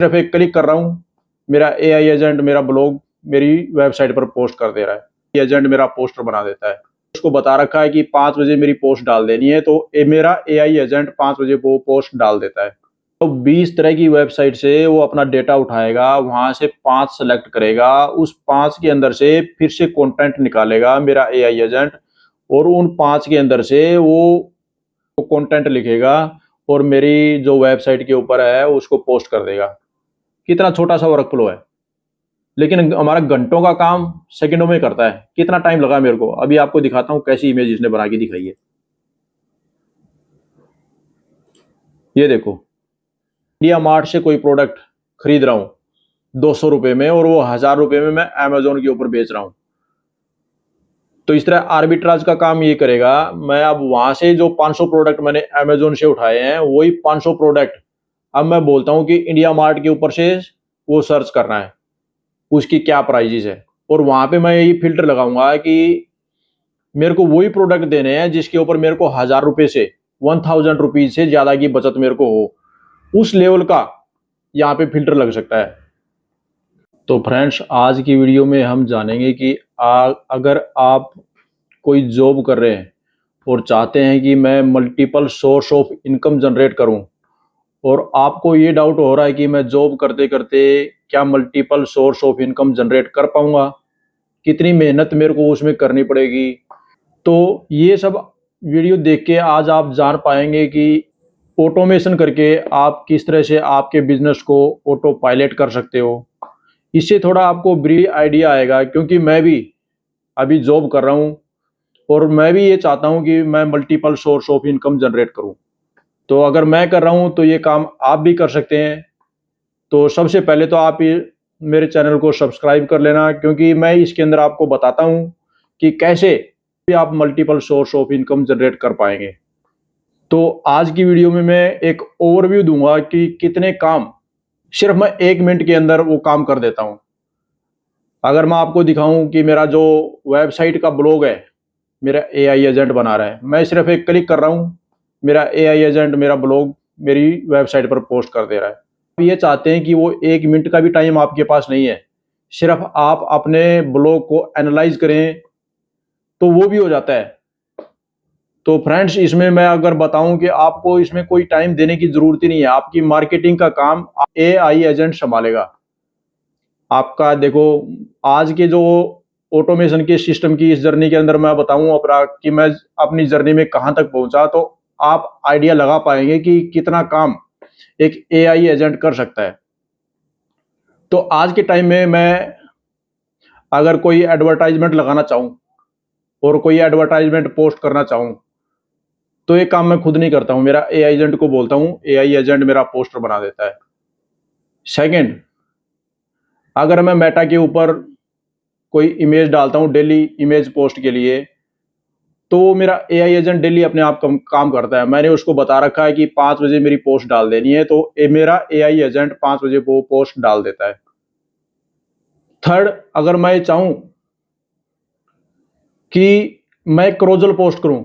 सिर्फ एक क्लिक कर रहा हूँ, मेरा एआई एजेंट मेरा ब्लॉग मेरी वेबसाइट पर पोस्ट कर दे रहा है। एजेंट मेरा पोस्टर बना देता है। उसको बता रखा है कि 5 बजे मेरी पोस्ट डाल देनी है, तो मेरा एआई एजेंट 5 बजे वो पोस्ट डाल देता है। तो 20 तरह की वेबसाइट से वो अपना डेटा उठाएगा, वहां से 5 सेलेक्ट करेगा, उस 5 के अंदर से फिर से कंटेंट निकालेगा मेरा एआई एजेंट, और उन 5 के अंदर से वो कंटेंट लिखेगा और मेरी जो वेबसाइट के ऊपर है उसको पोस्ट कर देगा। कितना छोटा सा वर्क फ्लो है, लेकिन हमारा घंटों का काम सेकंडों में करता है। कितना टाइम लगा मेरे को, अभी आपको दिखाता हूँ कैसी इमेज इसने बना के दिखाई है। ये देखो, इंडिया मार्ट से कोई प्रोडक्ट खरीद रहा हूँ 200 रुपए में, और वो 1000 रुपए में मैं अमेजोन के ऊपर बेच रहा हूँ। तो इस तरह आर्बिट्राज का काम ये करेगा। मैं अब वहां से जो 500 प्रोडक्ट मैंने अमेजोन से उठाए हैं, वही 500 प्रोडक्ट अब मैं बोलता हूँ कि इंडिया मार्ट के ऊपर से वो सर्च करना है, उसकी क्या प्राइजेस है, और वहां पे मैं ये फिल्टर लगाऊंगा कि मेरे को वही प्रोडक्ट देने हैं जिसके ऊपर मेरे को 1000 रुपए से 1000 रुपीज से ज्यादा की बचत मेरे को हो। उस लेवल का यहाँ पे फिल्टर लग सकता है। तो फ्रेंड्स, आज की वीडियो में हम जानेंगे कि अगर आप कोई जॉब कर रहे हैं और चाहते हैं कि मैं multiple source of income generate करूं, और आपको ये डाउट हो रहा है कि मैं जॉब करते करते क्या multiple source of income generate कर पाऊंगा, कितनी मेहनत मेरे को उसमें करनी पड़ेगी, तो ये सब वीडियो देख के आज आप जान पाएंगे कि ऑटोमेशन करके आप किस तरह से आपके बिजनेस को ऑटो पायलट कर सकते हो। इससे थोड़ा आपको ब्रीफ आइडिया आएगा, क्योंकि मैं भी अभी जॉब कर रहा हूँ और मैं भी ये चाहता हूँ कि मैं multiple source of income generate करूँ। तो अगर मैं कर रहा हूँ तो ये काम आप भी कर सकते हैं। तो सबसे पहले तो आप ये मेरे चैनल को सब्सक्राइब कर लेना, क्योंकि मैं इसके अंदर आपको बताता हूँ कि कैसे भी आप multiple source of income generate कर पाएंगे। तो आज की वीडियो में मैं एक ओवरव्यू दूंगा कि कितने काम सिर्फ मैं 1 मिनट के अंदर वो काम कर देता हूँ। अगर मैं आपको दिखाऊं कि मेरा जो वेबसाइट का ब्लॉग है, मेरा एआई एजेंट बना रहा है, मैं सिर्फ एक क्लिक कर रहा हूँ, मेरा एआई एजेंट मेरा ब्लॉग मेरी वेबसाइट पर पोस्ट कर दे रहा है। आप ये चाहते हैं कि वो 1 मिनट का भी टाइम आपके पास नहीं है, सिर्फ आप अपने ब्लॉग को एनालाइज करें तो वो भी हो जाता है। तो फ्रेंड्स, इसमें मैं अगर बताऊं कि आपको इसमें कोई टाइम देने की जरूरत ही नहीं है, आपकी मार्केटिंग का काम एआई एजेंट संभालेगा। आपका देखो, आज के जो ऑटोमेशन के सिस्टम की इस जर्नी के अंदर मैं बताऊं अपना कि मैं अपनी जर्नी में कहां तक पहुंचा, तो आप आइडिया लगा पाएंगे कि कितना काम एक एआई एजेंट कर सकता है। तो आज के टाइम में मैं अगर कोई एडवर्टाइजमेंट लगाना चाहूं और कोई एडवर्टाइजमेंट पोस्ट करना चाहूं, तो ये काम मैं खुद नहीं करता हूं, मेरा एआई एजेंट को बोलता हूं, एआई एजेंट मेरा पोस्टर बना देता है। सेकंड, अगर मैं मेटा के ऊपर कोई इमेज डालता हूं डेली इमेज पोस्ट के लिए, तो मेरा एआई एजेंट डेली अपने आप काम करता है। मैंने उसको बता रखा है कि 5 बजे मेरी पोस्ट डाल देनी है, तो मेरा एआई एजेंट 5 बजे वो पोस्ट डाल देता है। थर्ड, अगर मैं चाहूं कि मैं क्रोजल पोस्ट करूं,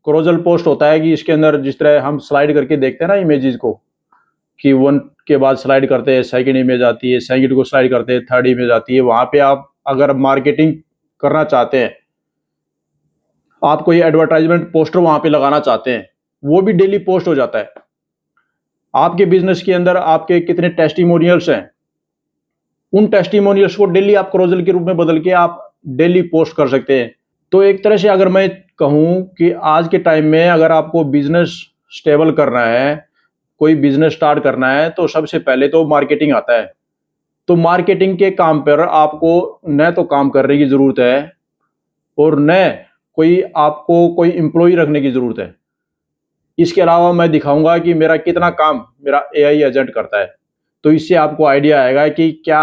क्रोजल पोस्ट होता है कि इसके अंदर जिस तरह हम स्लाइड करके देखते हैं ना इमेजेस को, कि 1 के बाद स्लाइड करते हैं, सेकंड इमेज आती है, सेकंड को स्लाइड करते हैं, थर्ड इमेज आती है। वहां पे आप अगर मार्केटिंग करना चाहते हैं, आप कोई एडवर्टाइजमेंट पोस्टर वहां पे लगाना चाहते हैं, वो भी डेली पोस्ट हो जाता है। आपके बिजनेस के अंदर आपके कितने टेस्टिमोनियल्स हैं, उन टेस्टिमोनियल्स को डेली आप क्रोजल के रूप में बदल के आप डेली पोस्ट कर सकते हैं। तो एक तरह से अगर मैं कहूं कि आज के टाइम में अगर आपको बिजनेस स्टेबल करना है, कोई बिजनेस स्टार्ट करना है, तो सबसे पहले तो मार्केटिंग आता है। तो मार्केटिंग के काम पर आपको न तो काम करने की जरूरत है, और न कोई आपको कोई एम्प्लॉय रखने की जरूरत है। इसके अलावा मैं दिखाऊंगा कि मेरा कितना काम मेरा एआई एजेंट करता है। तो इससे आपको आइडिया आएगा कि क्या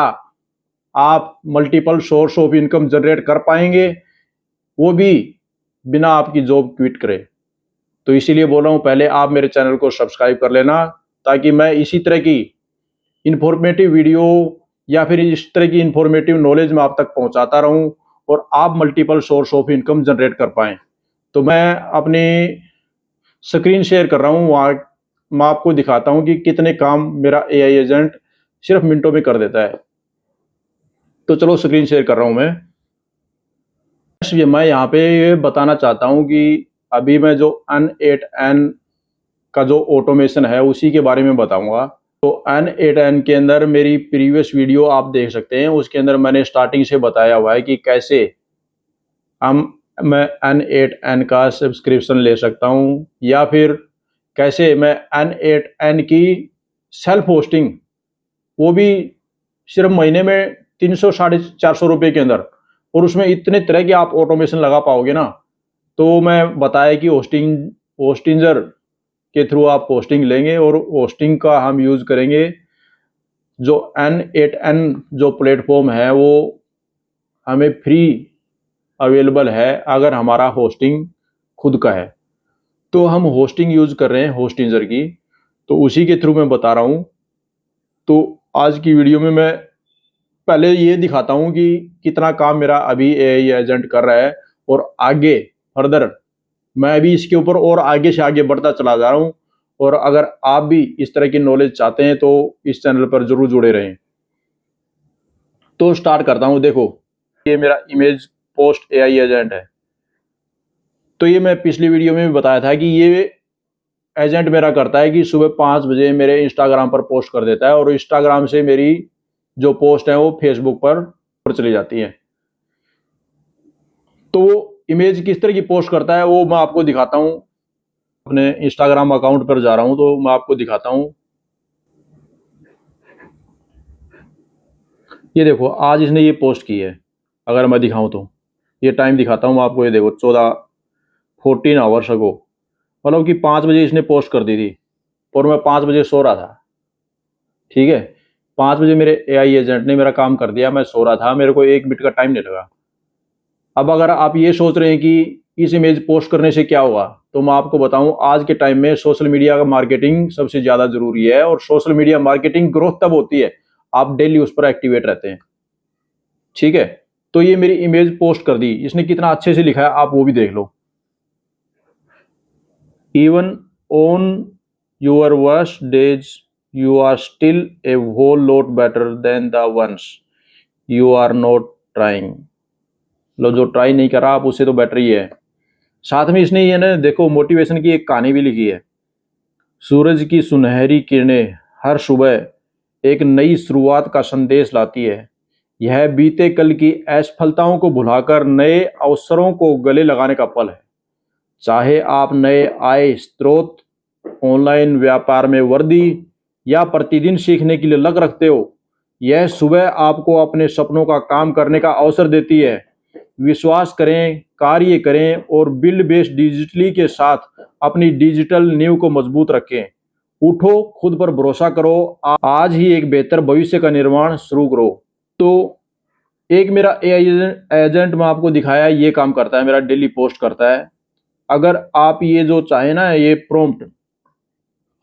आप multiple source of income generate कर पाएंगे, वो भी बिना आपकी जॉब क्विट करे। तो इसीलिए बोल रहा हूं, पहले आप मेरे चैनल को सब्सक्राइब कर लेना, ताकि मैं इसी तरह की इंफॉर्मेटिव वीडियो या फिर इस तरह की इंफॉर्मेटिव नॉलेज मैं आप तक पहुंचाता रहूं और आप multiple source of income generate कर पाएं। तो मैं अपनी स्क्रीन शेयर कर रहा हूं, वहां मैं आपको दिखाता हूं कि कितने काम मेरा एआई एजेंट सिर्फ मिनटों में कर देता है। तो चलो स्क्रीन शेयर कर रहा हूं मैं यहाँ पे ये बताना चाहता हूँ कि अभी मैं जो N8N का जो ऑटोमेशन है उसी के बारे में बताऊंगा। तो N8N के अंदर मेरी प्रीवियस वीडियो आप देख सकते हैं, उसके अंदर मैंने स्टार्टिंग से बताया हुआ है कि कैसे मैं N8N का सब्सक्रिप्शन ले सकता हूँ, या फिर कैसे मैं N8N की सेल्फ होस्टिंग, वो भी सिर्फ महीने में 300 साढ़े 400 रुपये के अंदर, और उसमें इतने तरह के आप ऑटोमेशन लगा पाओगे ना। तो मैं बताया कि होस्टिंजर के थ्रू आप होस्टिंग लेंगे, और होस्टिंग का हम यूज़ करेंगे जो N8N जो प्लेटफॉर्म है वो हमें फ्री अवेलेबल है अगर हमारा होस्टिंग खुद का है। तो हम होस्टिंग यूज़ कर रहे हैं होस्टिंजर की, तो उसी के थ्रू मैं बता रहा हूँ। तो आज की वीडियो में मैं पहले ये दिखाता हूँ कि कितना काम मेरा अभी एआई एजेंट कर रहा है, और आगे फर्दर मैं अभी इसके ऊपर और आगे से आगे बढ़ता चला जा रहा हूँ। और अगर आप भी इस तरह की नॉलेज चाहते हैं तो इस चैनल पर जरूर जुड़े रहें। तो स्टार्ट करता हूँ। देखो, ये मेरा इमेज पोस्ट एआई एजेंट है। तो ये मैं पिछली वीडियो में भी बताया था कि ये एजेंट मेरा करता है कि सुबह 5 बजे मेरे इंस्टाग्राम पर पोस्ट कर देता है, और इंस्टाग्राम से मेरी जो पोस्ट है वो फेसबुक पर चली जाती है। तो वो इमेज किस तरह की पोस्ट करता है वो मैं आपको दिखाता हूँ। अपने इंस्टाग्राम अकाउंट पर जा रहा हूँ तो मैं आपको दिखाता हूँ। ये देखो, आज इसने ये पोस्ट की है। अगर मैं दिखाऊं तो ये टाइम दिखाता हूँ मैं आपको। ये देखो, 14 आवर्स अगो, मतलब कि 5 बजे इसने पोस्ट कर दी थी, और मैं 5 बजे सो रहा था। ठीक है, 5 बजे मेरे एआई एजेंट ने मेरा काम कर दिया, मैं सो रहा था, मेरे को 1 मिनट का टाइम नहीं लगा। अब अगर आप ये सोच रहे हैं कि इस इमेज पोस्ट करने से क्या हुआ, तो मैं आपको बताऊं, आज के टाइम में सोशल मीडिया का मार्केटिंग सबसे ज़्यादा ज़रूरी है, और सोशल मीडिया मार्केटिंग ग्रोथ तब होती है आप डेली उस पर एक्टिवेट रहते हैं। ठीक है, तो ये मेरी इमेज पोस्ट कर दी इसने, कितना अच्छे से लिखा है आप वो भी देख लो। Even on your worst days you are still a whole lot better than the ones you are not trying. लो, जो ट्राई नहीं कर रहा आप उससे तो बेटर ही है। साथ में इसने ये ना देखो मोटिवेशन की एक कहानी भी लिखी है। सूरज की सुनहरी किरणें हर सुबह एक नई शुरुआत का संदेश लाती है। यह बीते कल की असफलताओं को भुलाकर नए अवसरों को गले लगाने का पल है। चाहे आप नए आय स्रोत, ऑनलाइन व्यापार में वृद्धि, या प्रतिदिन सीखने के लिए लग रखते हो, यह सुबह आपको अपने सपनों का काम करने का अवसर देती है। विश्वास करें, कार्य करें, और बिल्ड बेस्ड डिजिटली के साथ अपनी डिजिटल नींव को मजबूत रखें। उठो, खुद पर भरोसा करो, आज ही एक बेहतर भविष्य का निर्माण शुरू करो। तो एक मेरा एआई एजेंट मैं आपको दिखाया, ये काम करता है, मेरा डेली पोस्ट करता है। अगर आप ये जो चाहें ना, ये प्रॉम्प्ट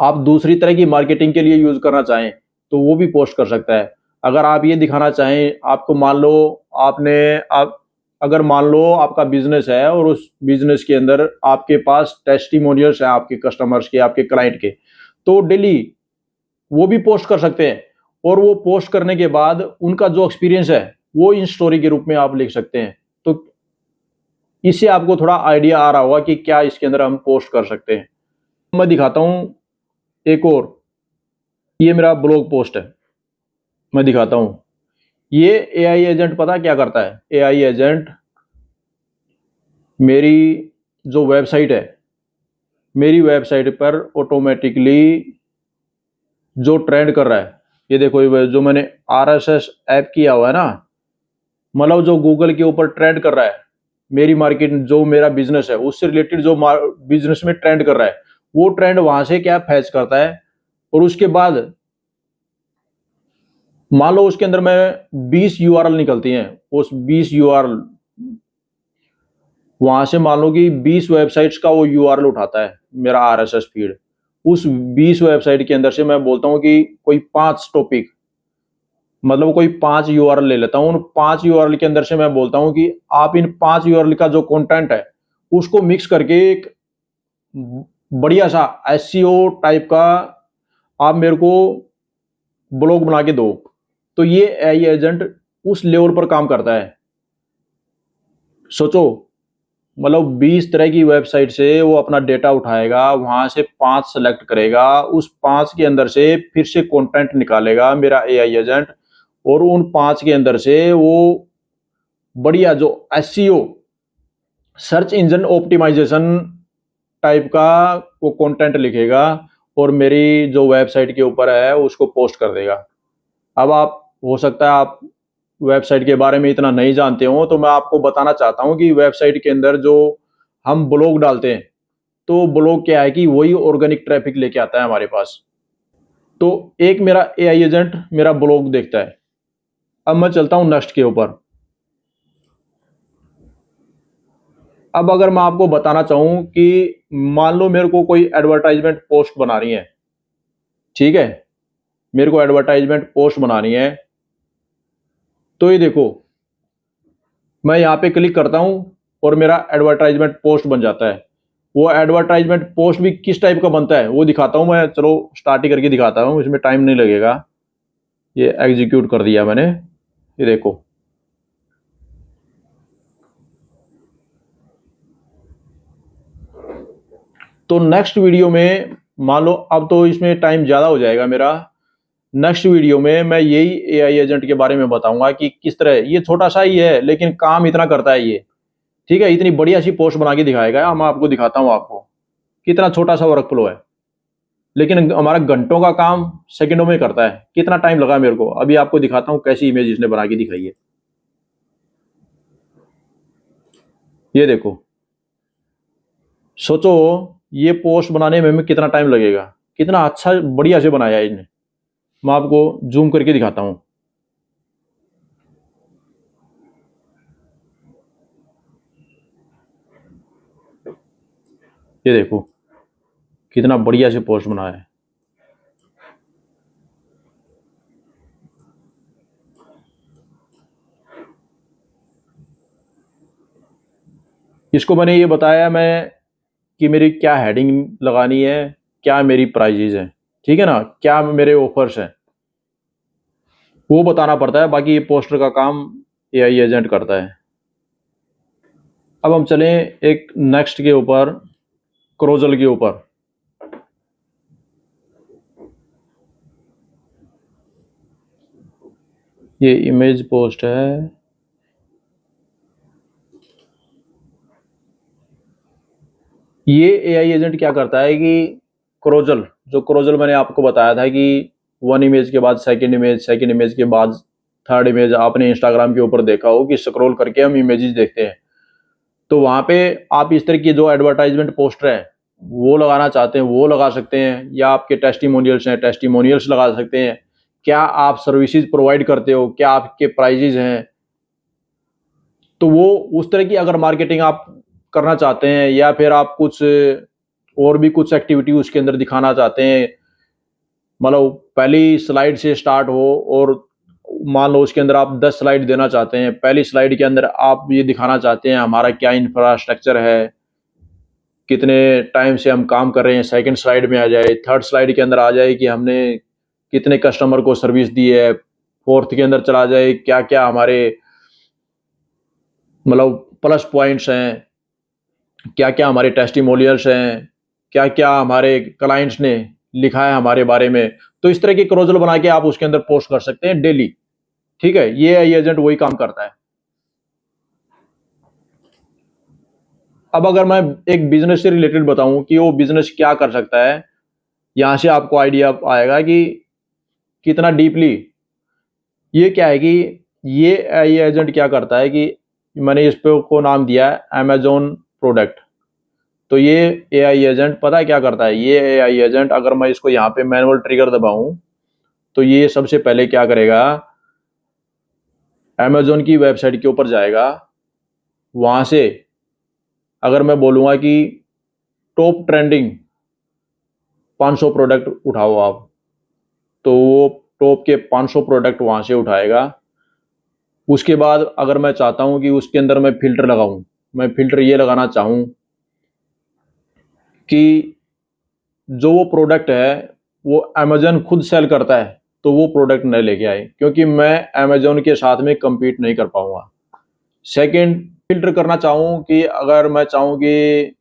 आप दूसरी तरह की मार्केटिंग के लिए यूज करना चाहें तो वो भी पोस्ट कर सकता है। अगर आप ये दिखाना चाहें, आपको मान लो आपने आप अगर मान लो आपका बिजनेस है, और उस बिजनेस के अंदर आपके पास टेस्टिमोनियल्स है आपके कस्टमर्स के, आपके क्लाइंट के, तो डेली वो भी पोस्ट कर सकते हैं। और वो पोस्ट करने के बाद उनका जो एक्सपीरियंस है वो इन स्टोरी के रूप में आप लिख सकते हैं। तो इससे आपको थोड़ा आइडिया आ रहा होगा कि क्या इसके अंदर हम पोस्ट कर सकते हैं। मैं दिखाता हूँ एक और, ये मेरा ब्लॉग पोस्ट है, मैं दिखाता हूँ। ये एआई एजेंट पता क्या करता है? एआई एजेंट मेरी जो वेबसाइट है, मेरी वेबसाइट पर ऑटोमेटिकली जो ट्रेंड कर रहा है, ये देखो, ये जो मैंने आरएसएस ऐप किया हुआ है ना, मतलब जो गूगल के ऊपर ट्रेंड कर रहा है, मेरी मार्केट जो मेरा बिजनेस है उससे रिलेटेड जो बिजनेस में ट्रेंड कर रहा है, वो ट्रेंड वहां से क्या फैच करता है। और उसके बाद मान लो उसके अंदर मैं 20 यूआरएल निकलती हैं, उस 20 यूआरएल वहां से मान लो कि 20 वेबसाइट्स का वो यूआरएल उठाता है मेरा आरएसएस फीड। उस 20 वेबसाइट के अंदर से मैं बोलता हूँ कि कोई 5 टॉपिक, मतलब कोई 5 यूआरएल ले लेता हूँ। उन 5 यूआरएल के अंदर से मैं बोलता हूँ कि आप इन 5 यूआरएल का जो कंटेंट है उसको मिक्स करके एक बढ़िया सा एसईओ टाइप का आप मेरे को ब्लॉग बना के दो। तो ये एआई एजेंट उस लेवल पर काम करता है। सोचो, मतलब 20 तरह की वेबसाइट से वो अपना डेटा उठाएगा, वहां से 5 सेलेक्ट करेगा, उस 5 के अंदर से फिर से कंटेंट निकालेगा मेरा एआई एजेंट, और उन 5 के अंदर से वो बढ़िया जो SEO, search engine optimisation type का वो कंटेंट लिखेगा, और मेरी जो वेबसाइट के ऊपर है उसको पोस्ट कर देगा। अब आप, हो सकता है आप वेबसाइट के बारे में इतना नहीं जानते हो, तो मैं आपको बताना चाहता हूँ कि वेबसाइट के अंदर जो हम ब्लॉग डालते हैं, तो ब्लॉग क्या है कि वही ऑर्गेनिक ट्रैफिक लेके आता है हमारे पास। तो एक मेरा एआई एजेंट मेरा ब्लॉग देखता है। अब मैं चलता हूँ नेक्स्ट के ऊपर। अब अगर मैं आपको बताना चाहूँ कि मान लो मेरे को कोई एडवर्टाइजमेंट पोस्ट बनानी है, ठीक है, मेरे को एडवर्टाइजमेंट पोस्ट बनानी है, तो ये देखो, मैं यहाँ पे क्लिक करता हूँ और मेरा एडवर्टाइजमेंट पोस्ट बन जाता है। वो एडवर्टाइजमेंट पोस्ट भी किस टाइप का बनता है वो दिखाता हूँ मैं। चलो स्टार्ट ही करके दिखाता हूँ, इसमें टाइम नहीं लगेगा। ये एग्जीक्यूट कर दिया मैंने, ये देखो। तो नेक्स्ट वीडियो में, मान लो अब तो इसमें टाइम ज़्यादा हो जाएगा मेरा, नेक्स्ट वीडियो में मैं यही एआई एजेंट के बारे में बताऊंगा कि किस तरह, ये छोटा सा ही है लेकिन काम इतना करता है ये, ठीक है, इतनी बढ़िया सी पोस्ट बना के दिखाएगा। मैं आपको दिखाता हूँ आपको कितना छोटा सा वर्क फ्लो है, लेकिन हमारा घंटों का काम सेकंडों में करता है। कितना टाइम लगा मेरे को, अभी आपको दिखाता हूँ कैसी इमेज इसने बना के दिखाई है। ये देखो, सोचो ये पोस्ट बनाने में कितना टाइम लगेगा, कितना अच्छा बढ़िया से बनाया है इसने। मैं आपको जूम करके दिखाता हूँ। ये देखो कितना बढ़िया से पोस्ट बनाया है। इसको मैंने ये बताया मैं कि मेरी क्या हेडिंग लगानी है, क्या मेरी प्राइजेज है, ठीक है ना, क्या मेरे ऑफर्स हैं, वो बताना पड़ता है। बाकी ये पोस्टर का काम एआई एजेंट करता है। अब हम चलें एक नेक्स्ट के ऊपर, क्रोजल के ऊपर। ये इमेज पोस्ट है। ये एआई एजेंट क्या करता है कि क्रोजल, जो क्रोजल मैंने आपको बताया था कि वन इमेज के बाद सेकंड इमेज के बाद थर्ड इमेज, आपने इंस्टाग्राम के ऊपर देखा हो कि स्क्रॉल करके हम इमेजेस देखते हैं। तो वहाँ पे आप इस तरह की जो एडवर्टाइजमेंट पोस्टर है वो लगाना चाहते हैं वो लगा सकते हैं, या आपके टेस्टिमोनियल्स हैं टेस्टिमोनियल्स लगा सकते हैं। क्या आप सर्विसेज प्रोवाइड करते हो, क्या आपके प्राइजेज हैं, तो वो उस तरह की अगर मार्केटिंग आप करना चाहते हैं, या फिर आप कुछ और भी कुछ एक्टिविटी उसके अंदर दिखाना चाहते हैं, मतलब पहली स्लाइड से स्टार्ट हो और मान लो उसके अंदर आप 10 स्लाइड देना चाहते हैं, पहली स्लाइड के अंदर आप ये दिखाना चाहते हैं हमारा क्या इंफ्रास्ट्रक्चर है, कितने टाइम से हम काम कर रहे हैं, सेकंड स्लाइड में आ जाए, थर्ड स्लाइड के अंदर आ जाए कि हमने कितने कस्टमर को सर्विस दी है, फोर्थ के अंदर चला जाए क्या क्या हमारे मतलब प्लस पॉइंट्स हैं, क्या क्या हमारे टेस्टिमोनियल्स हैं, क्या क्या हमारे क्लाइंट्स ने लिखा है हमारे बारे में। तो इस तरह की क्रोजल बना के आप उसके अंदर पोस्ट कर सकते हैं डेली, ठीक है। ये एजेंट वही काम करता है। अब अगर मैं एक बिजनेस से रिलेटेड बताऊं कि वो बिजनेस क्या कर सकता है, यहां से आपको आइडिया आएगा कि कितना डीपली ये क्या है कि ये एजेंट क्या करता है कि मैंने इस पे को नाम दिया है अमेजोन प्रोडक्ट। तो ये एआई एजेंट पता है क्या करता है, ये एआई एजेंट अगर मैं इसको यहाँ पे मैनुअल ट्रिगर दबाऊं, तो ये सबसे पहले क्या करेगा, अमेजोन की वेबसाइट के ऊपर जाएगा, वहां से अगर मैं बोलूंगा कि टॉप ट्रेंडिंग 500 प्रोडक्ट उठाओ आप, तो वो टॉप के 500 प्रोडक्ट वहां से उठाएगा। उसके बाद अगर मैं चाहता हूं कि उसके अंदर मैं फिल्टर लगाऊं, मैं फिल्टर ये लगाना चाहूं कि जो वो प्रोडक्ट है वो अमेजन खुद सेल करता है, तो वो प्रोडक्ट न लेके आए, क्योंकि मैं अमेजोन के साथ में compete नहीं कर पाऊंगा। सेकंड, फिल्टर करना चाहूँ कि अगर मैं चाहूँ कि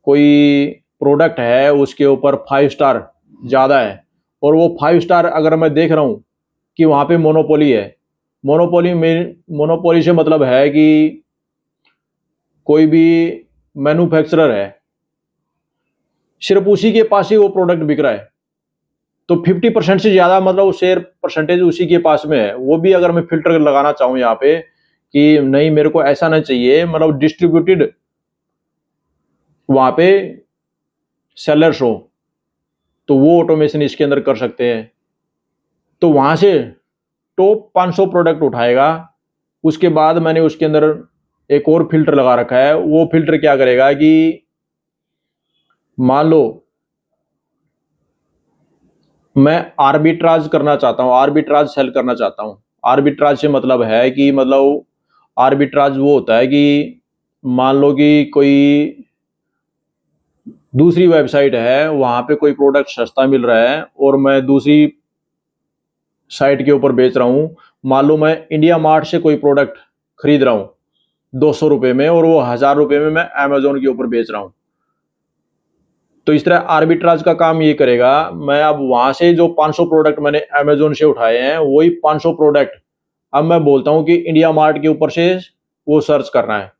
कोई प्रोडक्ट है उसके ऊपर 5 स्टार ज़्यादा है, और वो 5 स्टार अगर मैं देख रहा हूँ कि वहाँ पे मोनोपोली है। मोनोपोली से मतलब है कि कोई भी मैन्युफैक्चरर है, सिर्फ उसी के पास ही वो प्रोडक्ट बिक रहा है, तो 50% से ज़्यादा मतलब वो शेयर परसेंटेज उसी के पास में है। वो भी अगर मैं फिल्टर लगाना चाहूँ यहाँ पे कि नहीं, मेरे को ऐसा नहीं चाहिए, मतलब डिस्ट्रीब्यूटेड वहाँ पे सेलर्स हो, तो वो ऑटोमेशन इसके अंदर कर सकते हैं। तो वहाँ से टॉप 500 प्रोडक्ट उठाएगा। उसके बाद मैंने उसके अंदर एक और फिल्टर लगा रखा है। वो फिल्टर क्या करेगा कि मान लो मैं आर्बिट्राज करना चाहता हूँ, आर्बिट्राज सेल करना चाहता हूँ। आर्बिट्राज से मतलब है कि मतलब आर्बिट्राज वो होता है कि मान लो कि कोई दूसरी वेबसाइट है, वहाँ पे कोई प्रोडक्ट सस्ता मिल रहा है और मैं दूसरी साइट के ऊपर बेच रहा हूँ। मान लो मैं इंडिया मार्ट से कोई प्रोडक्ट खरीद रहा हूँ 200 रुपये में, और वो 1000 रुपये में मैं अमेजोन के ऊपर बेच रहा हूँ। तो इस तरह आर्बिट्राज का काम ये करेगा, मैं अब वहाँ से जो 500 प्रोडक्ट मैंने अमेजोन से उठाए हैं, वही 500 प्रोडक्ट अब मैं बोलता हूँ कि इंडिया मार्ट के ऊपर से वो सर्च करना है,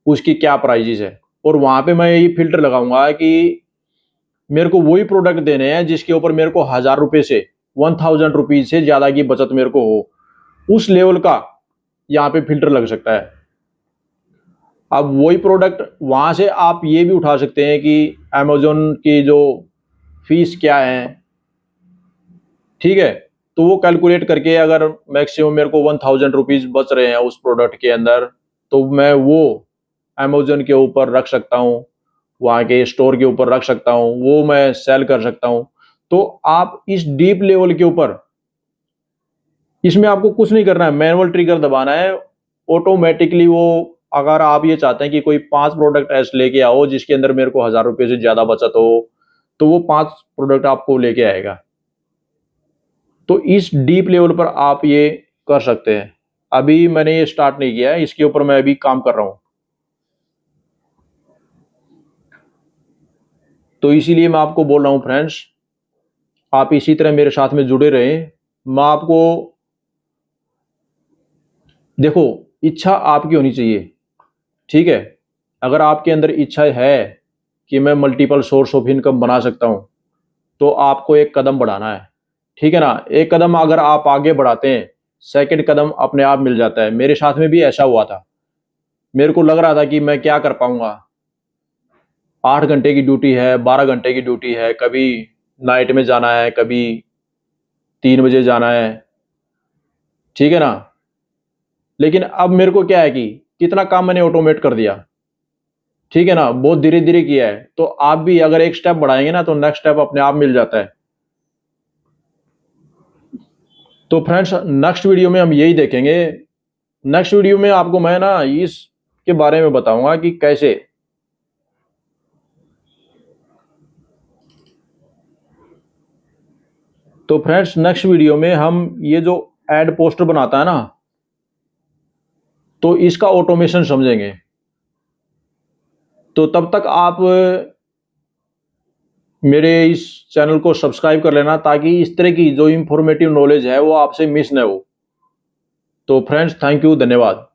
उसकी क्या प्राइजेस है, और वहाँ पे मैं ये फिल्टर लगाऊंगा कि मेरे को वही प्रोडक्ट देने हैं जिसके ऊपर मेरे को 1000 रुपये से 1000 रुपीज से ज़्यादा की बचत मेरे को हो। उस लेवल का यहाँ पे फिल्टर लग सकता है। अब वही प्रोडक्ट वहाँ से आप ये भी उठा सकते हैं कि अमेजोन की जो फीस क्या है, ठीक है, तो वो कैलकुलेट करके अगर मैक्सिमम मेरे को 1000 रुपीज बच रहे हैं उस प्रोडक्ट के अंदर, तो मैं वो अमेजोन के ऊपर रख सकता हूँ, वहाँ के स्टोर के ऊपर रख सकता हूँ, वो मैं सेल कर सकता हूँ। तो आप इस डीप लेवल के ऊपर, इसमें आपको कुछ नहीं करना है, मैनुअल ट्रिगर दबाना है, ऑटोमेटिकली वो, अगर आप ये चाहते हैं कि कोई 5 प्रोडक्ट ऐसे लेके आओ जिसके अंदर मेरे को 1000 रुपये से ज़्यादा बचत हो, तो वो 5 प्रोडक्ट आपको लेके आएगा। तो इस डीप लेवल पर आप ये कर सकते हैं। अभी मैंने ये स्टार्ट नहीं किया है, इसके ऊपर मैं अभी काम कर रहा हूँ। तो इसीलिए मैं आपको बोल रहा हूँ फ्रेंड्स, आप इसी तरह मेरे साथ में जुड़े रहें। मैं आपको, देखो, इच्छा आपकी होनी चाहिए, ठीक है। अगर आपके अंदर इच्छा है कि मैं मल्टीपल सोर्स ऑफ इनकम बना सकता हूँ, तो आपको एक कदम बढ़ाना है, ठीक है ना। एक कदम अगर आप आगे बढ़ाते हैं, सेकंड कदम अपने आप मिल जाता है। मेरे साथ में भी ऐसा हुआ था। मेरे को लग रहा था कि मैं क्या कर पाऊंगा, 8 घंटे की ड्यूटी है, 12 घंटे की ड्यूटी है, कभी नाइट में जाना है, कभी 3 बजे जाना है, ठीक है ना। लेकिन अब मेरे को क्या है कि कितना काम मैंने ऑटोमेट कर दिया, ठीक है ना, बहुत धीरे धीरे किया है। तो आप भी अगर एक स्टेप बढ़ाएंगे ना, तो नेक्स्ट स्टेप अपने आप मिल जाता है। तो फ्रेंड्स, नेक्स्ट वीडियो में हम यही देखेंगे। नेक्स्ट वीडियो में आपको मैं ना इसके बारे में बताऊंगा कि कैसे, तो फ्रेंड्स नेक्स्ट वीडियो में हम ये जो एड पोस्टर बनाता है ना, तो इसका ऑटोमेशन समझेंगे। तो तब तक आप मेरे इस चैनल को सब्सक्राइब कर लेना, ताकि इस तरह की जो इंफॉर्मेटिव नॉलेज है वो आपसे मिस न हो। तो फ्रेंड्स, थैंक यू, धन्यवाद।